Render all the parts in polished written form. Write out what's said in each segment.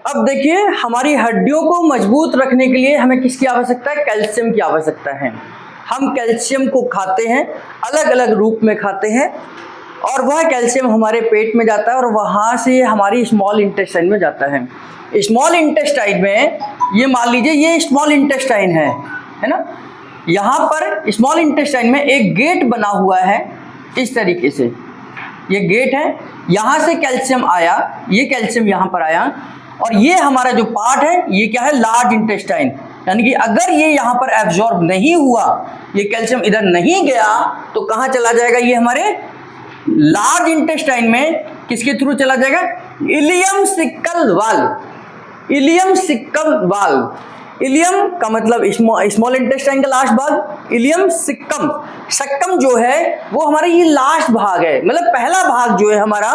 अब देखिए, हमारी हड्डियों को मजबूत रखने के लिए हमें किसकी आवश्यकता है? कैल्शियम की आवश्यकता है। हम कैल्शियम को खाते हैं, अलग अलग रूप में खाते हैं, और वह कैल्शियम हमारे पेट में जाता है और वहाँ से हमारी स्मॉल इंटेस्टाइन में जाता है। स्मॉल इंटेस्टाइन में, ये मान लीजिए ये स्मॉल इंटेस्टाइन है ना, यहाँ पर स्मॉल इंटेस्टाइन में एक गेट बना हुआ है इस तरीके से, ये गेट है, यहाँ से कैल्शियम आया, ये कैल्शियम यहाँ पर आया, और ये हमारा जो पार्ट है ये क्या है? Large intestine. यानी कि अगर ये यहाँ पर एब्जॉर्ब नहीं हुआ, ये कैल्शियम इधर नहीं गया, तो कहाँ चला जाएगा? ये हमारे लार्ज इंटेस्टाइन में किसके थ्रू चला जाएगा? Ileum caecal valve. Ileum caecal valve, ileum का मतलब स्मॉल इंटेस्टाइन का लास्ट भाग, इलियम सिक्कम, सक्कम जो है वो हमारा ये लास्ट भाग है, मतलब पहला भाग जो है हमारा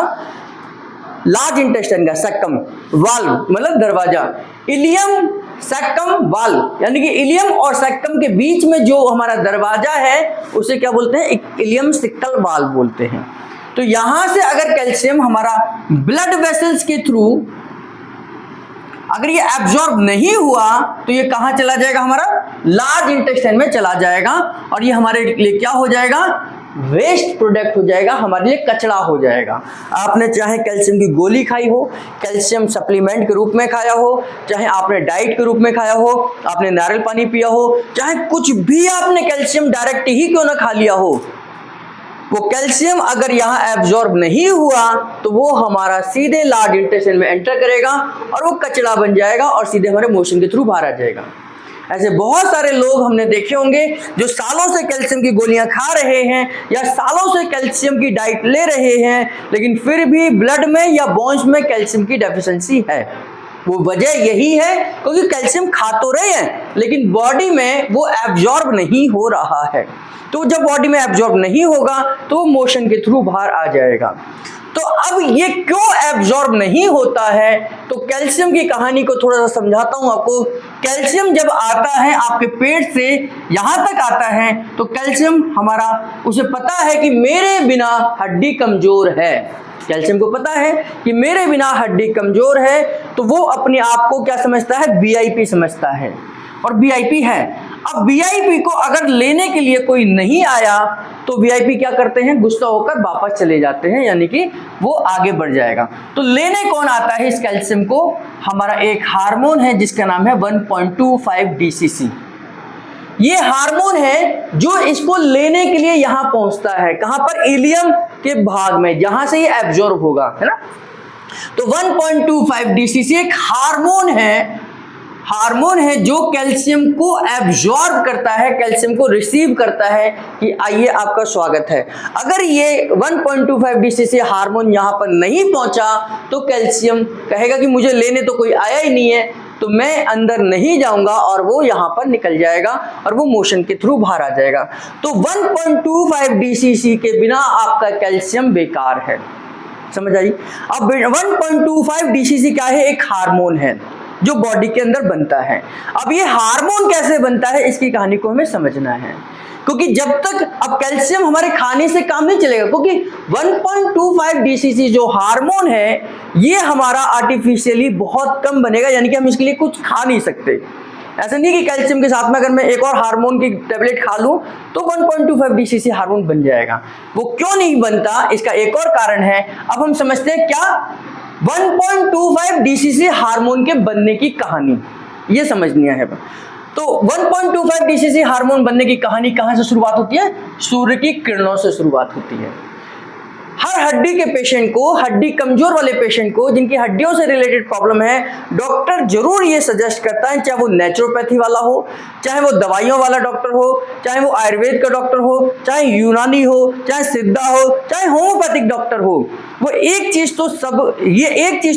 लार्ज इंटेस्टाइन का, सक्कम, वाल्व मतलब दरवाजा, इलियम सक्कम वाल्व, यानी कि इलियम और सक्कम के बीच में जो हमारा दरवाजा है उसे क्या बोलते हैं? इलियम सिक्कल वाल्व बोलते हैं। तो यहां से अगर कैल्शियम हमारा ब्लड वेसल्स के थ्रू अगर ये एब्जॉर्ब नहीं हुआ तो ये कहां चला जाएगा? हमारा लार्ज इंटेस्टाइन में चला जाएगा, और ये हमारे लिए क्या हो जाएगा? वेस्ट प्रोडक्ट हो जाएगा, हमारे लिए कचरा हो जाएगा। आपने चाहे कैल्शियम की गोली खाई हो, कैल्शियम सप्लीमेंट के रूप में खाया हो, चाहे आपने डाइट के रूप में खाया हो, आपने नारियल पानी पिया हो, चाहे कुछ भी आपने कैल्शियम डायरेक्ट ही क्यों ना खा लिया हो, वो कैल्शियम अगर यहाँ एब्जॉर्ब नहीं हुआ तो वो हमारा सीधे लार्ज इंटेस्टाइन में एंटर करेगा और वो कचरा बन जाएगा और सीधे हमारे मोशन के थ्रू बाहर आ जाएगा। ऐसे बहुत सारे लोग हमने देखे होंगे जो सालों से कैल्शियम की गोलियां खा रहे हैं या सालों से कैल्शियम की डाइट ले रहे हैं, लेकिन फिर भी ब्लड में या बोन्स में कैल्शियम की डेफिशिएंसी है। वो वजह यही है क्योंकि कैल्शियम खा तो रहे हैं लेकिन बॉडी में वो एब्जॉर्ब नहीं हो रहा है। तो जब बॉडी में एब्जॉर्ब नहीं होगा तो मोशन के थ्रू बाहर आ जाएगा। तो अब ये क्यों एब्जॉर्ब नहीं होता है, तो कैल्शियम की कहानी को थोड़ा सा समझाता हूं आपको। कैल्शियम जब आता है आपके पेट से यहां तक आता है तो कैल्शियम हमारा, उसे पता है कि मेरे बिना हड्डी कमजोर है, कैल्शियम को पता है कि मेरे बिना हड्डी कमजोर है, तो वो अपने आप को क्या समझता है? वीआईपी समझता है, और वीआईपी है। अब वीआईपी को अगर लेने के लिए कोई नहीं आया तो वीआईपी क्या करते हैं? गुस्सा होकर वापस चले जाते हैं, यानी कि वो आगे बढ़ जाएगा। तो लेने कौन आता है इस कैल्शियम को? हमारा एक हार्मोन है जिसका नाम है 1.25 DCC। ये हार्मोन है जो इसको लेने के लिए यहां पहुंचता है, कहां पर? इलियम के भाग में, जहां से ये एब्जॉर्ब होगा, है ना। तो 1.25 DCC एक हार्मोन है जो कैल्शियम को एब्जॉर्ब करता है, कैल्शियम को रिसीव करता है कि आइए आपका स्वागत है। अगर ये 1.25 DCC हार्मोन यहां पर नहीं पहुंचा तो कैल्शियम कहेगा कि मुझे लेने तो कोई आया ही नहीं है, तो मैं अंदर नहीं जाऊंगा, और वो यहां पर निकल जाएगा और वो मोशन के थ्रू बाहर आ जाएगा। तो 1.25 DCC के बिना आपका कैल्शियम बेकार है, समझ आई। अब 1.25 DCC क्या है? एक हार्मोन है जो बॉडी के अंदर बनता है। अब ये हार्मोन कैसे बनता है इसकी कहानी को हमें समझना है, क्योंकि जब तक अब कैल्शियम हमारे खाने से काम नहीं चलेगा, क्योंकि 1.25 DCC जो हार्मोन है ये हमारा आर्टिफिशियली बहुत कम बनेगा, यानी कि हम इसके लिए कुछ खा नहीं सकते। ऐसा नहीं कि कैल्शियम के साथ में अगर मैं एक और हार्मोन की टैबलेट खा लूं तो 1.25 DCC हार्मोन बन जाएगा। वो क्यों नहीं बनता, इसका एक और कारण है। अब हम समझते हैं क्या 1.25 DCC हार्मोन के बनने की कहानी, ये समझनी है। तो 1.25 DCC हार्मोन बनने की कहानी कहां से शुरुआत होती है? सूर्य की किरणों से शुरुआत होती है। हर हड्डी के पेशेंट को, हड्डी कमजोर वाले पेशेंट को, जिनकी हड्डियों से रिलेटेड प्रॉब्लम है, डॉक्टर जरूर ये सजेस्ट करता है, चाहे वो नेचुरोपैथी वाला हो, चाहे वो दवाइयों वाला डॉक्टर हो, चाहे वो आयुर्वेद का डॉक्टर हो, चाहे यूनानी हो, चाहे सिद्धा हो, चाहे होम्योपैथिक डॉक्टर हो, वो एक चीज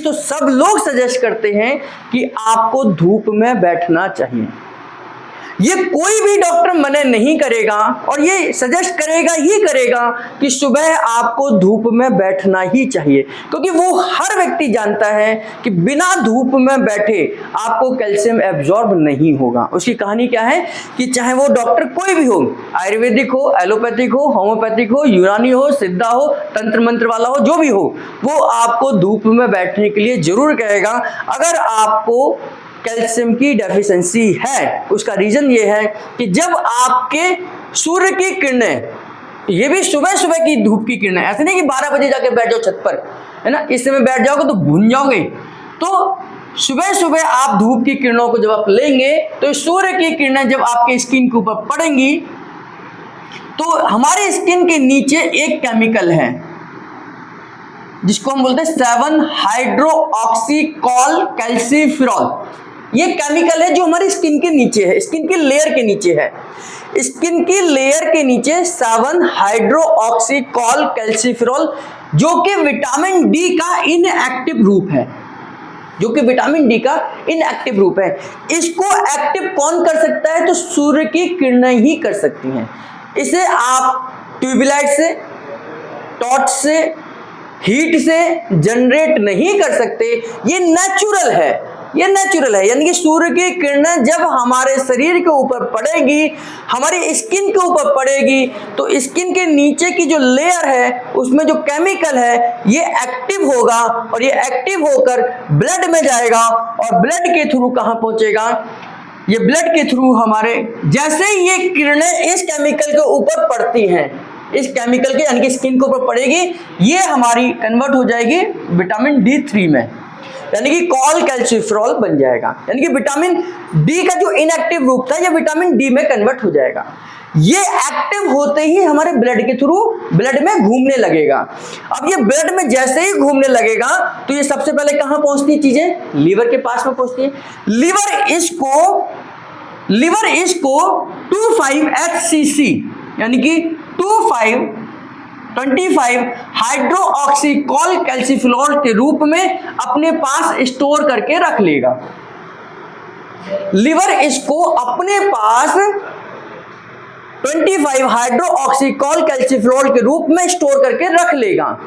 तो सब लोग सजेस्ट करते हैं कि आपको धूप में बैठना चाहिए। ये कोई भी डॉक्टर मना नहीं करेगा और ये सजेस्ट करेगा ही करेगा कि सुबह आपको धूप में बैठना ही चाहिए, क्योंकि वो हर व्यक्ति जानता है कि बिना धूप में बैठे आपको कैल्शियम एब्जॉर्ब नहीं होगा। उसकी कहानी क्या है कि चाहे वो डॉक्टर कोई भी हो, आयुर्वेदिक हो, एलोपैथिक हो, होम्योपैथिक हो, यूनानी हो, सिद्धा हो, तंत्र मंत्र वाला हो, जो भी हो, वो आपको धूप में बैठने के लिए जरूर कहेगा अगर आपको कैल्शियम की डेफिशिएंसी है। उसका रीजन ये है कि जब आपके सूर्य की किरणें, ये भी सुबह सुबह की धूप की किरणें, ऐसे नहीं कि 12 बजे जाके बैठ जाओ छत पर, है ना, इस समय बैठ जाओगे तो भून जाओगे। तो सुबह सुबह आप धूप की किरणों को जब आप लेंगे तो सूर्य की किरणें जब आपके स्किन के ऊपर पड़ेंगी तो हमारे स्किन के नीचे एक केमिकल है जिसको हम बोलते हैं 7 हाइड्रोक्सीकॉल कैल्सीफेरॉल। ये केमिकल है जो हमारी स्किन के नीचे है, स्किन की लेयर के नीचे है। स्किन की लेयर के नीचे 7 हाइड्रोक्सीकॉल कैल्सीफेरॉल, जो कि विटामिन डी का इनएक्टिव रूप है, जो कि विटामिन डी का इनएक्टिव रूप है। इसको एक्टिव कौन कर सकता है? तो सूर्य की किरणें ही कर सकती हैं। इसे आप ट्यूबलाइट से, टॉर्च से, हीट से जनरेट नहीं कर सकते। ये नेचुरल है, ये नेचुरल है। यानी कि सूर्य की किरणें जब हमारे शरीर के ऊपर पड़ेगी, हमारी स्किन के ऊपर पड़ेगी, तो स्किन के नीचे की जो लेयर है उसमें जो केमिकल है ये एक्टिव होगा और ये एक्टिव होकर ब्लड में जाएगा और ब्लड के थ्रू कहाँ पहुंचेगा? ये ब्लड के थ्रू हमारे, जैसे ही ये किरणें इस केमिकल के ऊपर पड़ती हैं, इस केमिकल के यानी कि स्किन के ऊपर पड़ेगी, ये हमारी कन्वर्ट हो जाएगी विटामिन D3 में, यानी कि कॉल कैल्सीफेरॉल बन जाएगा। यानी कि विटामिन डी का जो इनएक्टिव रूप था ये विटामिन डी में कन्वर्ट हो जाएगा। ये एक्टिव होते ही हमारे ब्लड के थ्रू ब्लड में घूमने लगेगा। अब ये ब्लड में जैसे ही घूमने लगेगा तो ये सबसे पहले कहां पहुंचती है? चीजें लीवर के पास में पहुंचती है। लीवर इसको 25HCC यानी कि 25 हाइड्रोक्सीकॉल कैल्सीफेरॉल के रूप में अपने पास स्टोर करके रख लेगा। लीवर इसको अपने पास 25 हाइड्रोक्सीकॉल कैल्सीफेरॉल के रूप में स्टोर करके रख लेगा।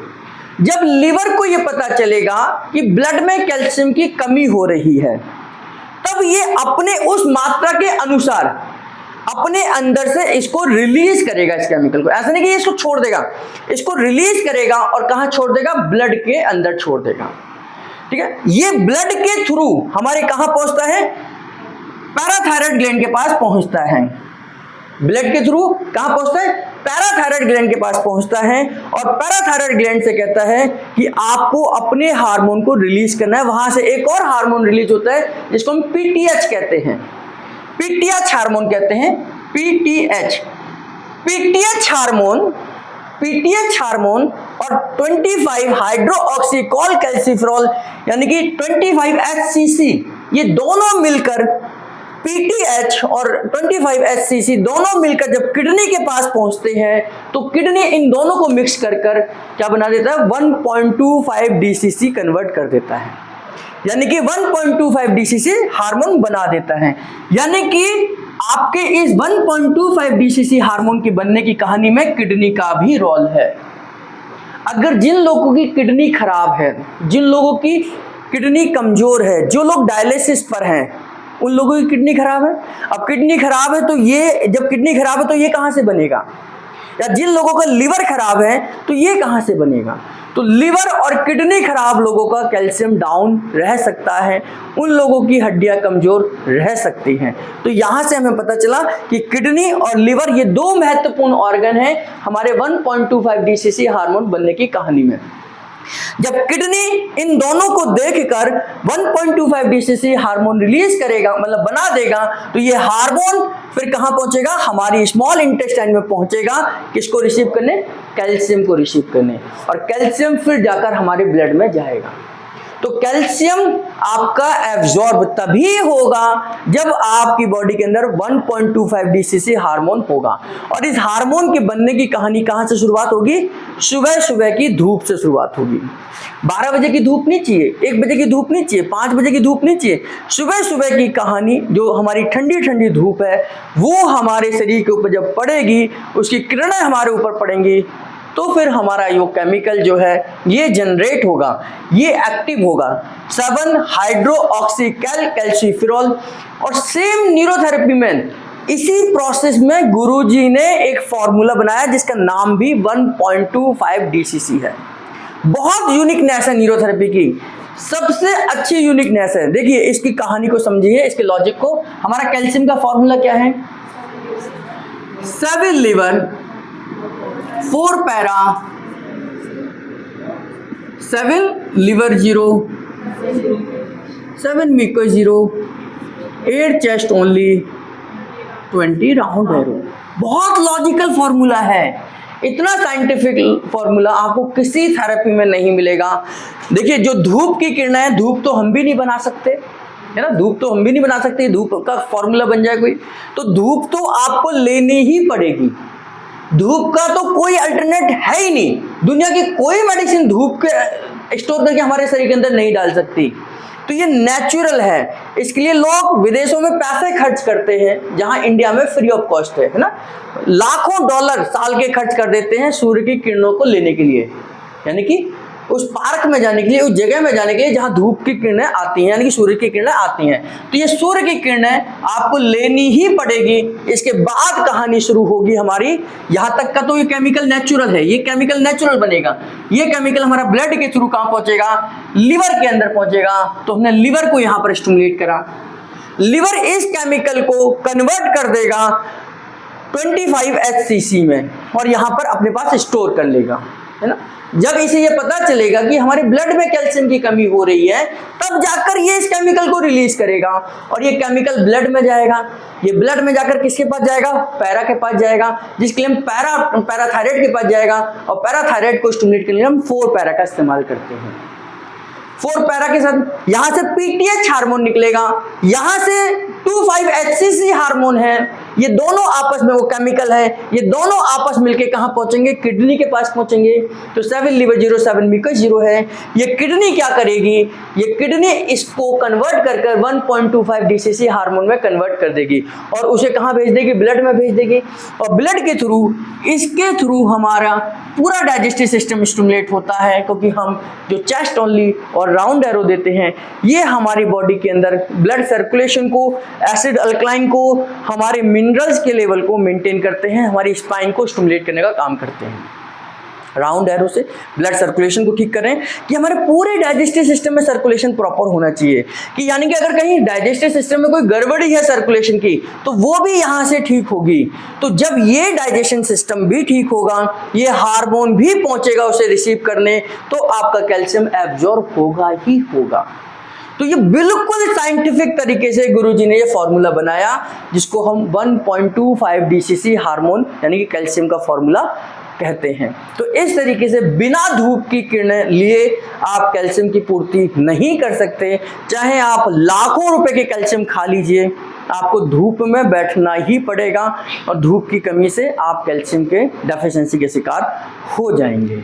जब लीवर को यह पता चलेगा कि ब्लड में कैल्शियम की कमी हो रही है, तब ये अपने उस मात्रा के अनुसार अपने अंदर से इसको रिलीज करेगा, इस केमिकल को। ऐसा नहीं कि इसको छोड़ देगा, इसको रिलीज करेगा और कहां छोड़ देगा? ब्लड के अंदर छोड़ देगा। ठीक है, ये ब्लड के थ्रू हमारे कहां पहुंचता है? पैराथायराइड ग्लैंड के पास पहुंचता है। ब्लड के थ्रू कहां पहुंचता है? पैराथायराइड ग्लैंड के पास पहुंचता है और पैराथायराइड ग्लैंड से कहता है कि आपको अपने हार्मोन को रिलीज करना है। वहां से एक और हार्मोन रिलीज होता है जिसको हम पीटीएच कहते हैं, पीटीएच हार्मोन कहते हैं, पीटीएच हार्मोन और 25 हाइड्रोक्सीकॉल कैल्सीफेरॉल यानी कि 25HCC, ये दोनों मिलकर पीटीएच और 25HCC दोनों मिलकर जब किडनी के पास पहुंचते हैं तो किडनी इन दोनों को मिक्स कर क्या बना देता है? 1.25 DCC कन्वर्ट कर देता है, यानी कि 1.25 DCC हार्मोन बना देता है। यानी कि आपके इस 1.25 DCC हार्मोन की बनने की कहानी में किडनी का भी रोल है। अगर जिन लोगों की किडनी खराब है, जिन लोगों की किडनी कमजोर है, जो लोग डायलिसिस पर हैं, उन लोगों की किडनी खराब है। अब किडनी खराब है तो ये, जब किडनी खराब है तो ये कहां से बनेगा? या जिन लोगों का लीवर खराब है तो ये कहां से बनेगा? तो लीवर और किडनी खराब लोगों का कैल्शियम डाउन रह सकता है, उन लोगों की हड्डियां कमजोर रह सकती हैं। तो यहां से हमें पता चला कि किडनी और लीवर ये दो महत्वपूर्ण ऑर्गन हैं हमारे 1.25 DCC हार्मोन बनने की कहानी में। जब किडनी इन दोनों को देखकर 1.25 DCC हार्मोन रिलीज करेगा, मतलब बना देगा, तो ये हार्मोन फिर कहां पहुंचेगा? हमारी स्मॉल इंटेस्टाइन में पहुंचेगा। किसको रिसीव करने? कैल्शियम को रिसीव करने। और कैल्शियम फिर जाकर हमारे ब्लड में जाएगा। तो कैल्शियम आपका एब्जॉर्ब तभी होगा जब आपकी बॉडी के अंदर 1.25 DCC हार्मोन होगा। और इस हार्मोन के बनने की कहानी कहां से शुरुआत होगी? सुबह सुबह की धूप से शुरुआत होगी। 12 बजे की धूप नहीं चाहिए, 1 बजे की धूप नहीं चाहिए, 5 बजे की धूप नहीं चाहिए। सुबह सुबह की कहानी, जो हमारी ठंडी ठंडी धूप है, वो हमारे शरीर के ऊपर जब पड़ेगी, उसकी किरणें हमारे ऊपर पड़ेंगी, तो फिर हमारा यो केमिकल जो है ये जनरेट होगा, ये एक्टिव होगा, 7 हाइड्रोक्सी कैल्सिफेरॉल। और सेम न्यूरोथेरेपी में इसी प्रोसेस में गुरुजी ने एक फॉर्मूला बनाया जिसका नाम भी 1.25 DCC है। बहुत यूनिकनेस है न्यूरोथेरेपी की, सबसे अच्छी यूनिकनेस है। देखिए इसकी कहानी को समझिए, इसके लॉजिक को। हमारा कैल्शियम का फॉर्मूला क्या है? 7 liver, 4 para, 7 liver 0, 7 mucus 0, 8 chest only, 20 round arrow. बहुत लॉजिकल फॉर्मूला है। इतना साइंटिफिक फॉर्मूला आपको किसी थेरेपी में नहीं मिलेगा। देखिए जो धूप की किरणें हैं, धूप तो हम भी नहीं बना सकते, है ना, धूप तो हम भी नहीं बना सकते, धूप का फॉर्मूला बन जाए कोई, तो धूप तो आपको लेनी ही पड़ेगी। धूप का तो कोई अल्टरनेट है ही नहीं। दुनिया की कोई मेडिसिन धूप के स्टोर करके हमारे शरीर के अंदर नहीं डाल सकती। तो ये नेचुरल है। इसके लिए लोग विदेशों में पैसे खर्च करते हैं, जहां इंडिया में फ्री ऑफ कॉस्ट है ना। लाखों डॉलर साल के खर्च कर देते हैं सूर्य की किरणों को लेने के लिए, यानी कि उस पार्क में जाने के लिए, उस जगह में जाने के लिए जहां धूप की किरणें आती हैं, यानी कि सूर्य की किरणें आती हैं। तो ये सूर्य की किरणें आपको लेनी ही पड़ेगी। इसके बाद कहानी शुरू होगी हमारी। यहां तक का तो ये केमिकल नेचुरल है, ये केमिकल नेचुरल बनेगा। ये केमिकल हमारा ब्लड के थ्रू कहां पहुंचेगा? लिवर के अंदर पहुंचेगा। तो हमने लिवर को यहां पर स्टिमुलेट करा। लिवर इस केमिकल को कन्वर्ट कर देगा 25 HCC में और यहां पर अपने पास स्टोर कर लेगा, है ना। जब इसे ये पता चलेगा कि हमारे ब्लड में कैल्शियम की कमी हो रही है, तब जाकर ये इस केमिकल को रिलीज करेगा और ये केमिकल ब्लड में जाएगा। ये ब्लड में जाकर किसके पास जाएगा? पैरा के पास जाएगा, जिसके लिए हम पैराथायराइड के पास जाएगा। और पैराथायराइड को स्टिमुलेट करने के लिए हम 4 पैरा का इस्तेमाल करते हैं। 4 पैरा के साथ यहां से PTH हार्मोन निकलेगा, यहां से 25 HCC हार्मोन है। ये दोनों आपस में, वो केमिकल है, ये दोनों आपस मिलके कहां पहुंचेंगे? किडनी के पास पहुंचेंगे। तो 7 लिवर 0, 7 म्यूकस 0 है। ये किडनी क्या करेगी? ये किडनी इसको कन्वर्ट कर 1.25 DCC हार्मोन में कन्वर्ट कर देगी और उसे कहां भेज देगी? ब्लड में भेज देगी। और ब्लड के थ्रू, इसके थ्रू हमारा पूरा डाइजेस्टिव सिस्टम स्टिमुलेट होता है, क्योंकि हम जो चेस्ट ओनली और राउंड एरो देते हैं, ये हमारी बॉडी के अंदर ब्लड सर्कुलेशन को, एसिड अल्कलाइन को, हमारे मिनरल्स के लेवल को मेंटेन करते हैं, हमारी स्पाइन को स्टिमुलेट करने का काम करते हैं। राउंड एरो से ब्लड सर्कुलेशन को ठीक करें कि हमारे पूरे डाइजेस्टिव सिस्टम में सर्कुलेशन प्रॉपर होना चाहिए, कि यानी कि अगर कहीं डाइजेस्टिव सिस्टम में कोई गड़बड़ी है सर्कुलेशन की, तो वो भी यहाँ से ठीक होगी। तो जब ये डाइजेशन सिस्टम भी ठीक होगा, ये हार्मोन भी पहुंचेगा उसे रिसीव करने, तो आपका कैल्शियम एब्जॉर्ब होगा ही होगा। तो ये बिल्कुल साइंटिफिक तरीके से गुरुजी ने ये फॉर्मूला बनाया, जिसको हम 1.25 DCC हार्मोन यानी कि कैल्शियम का फॉर्मूला कहते हैं। तो इस तरीके से बिना धूप की किरणें लिए आप कैल्शियम की पूर्ति नहीं कर सकते। चाहे आप लाखों रुपए के कैल्शियम खा लीजिए, आपको धूप में बैठना ही पड़ेगा और धूप की कमी से आप कैल्शियम के डेफिशिएंसी के शिकार हो जाएंगे।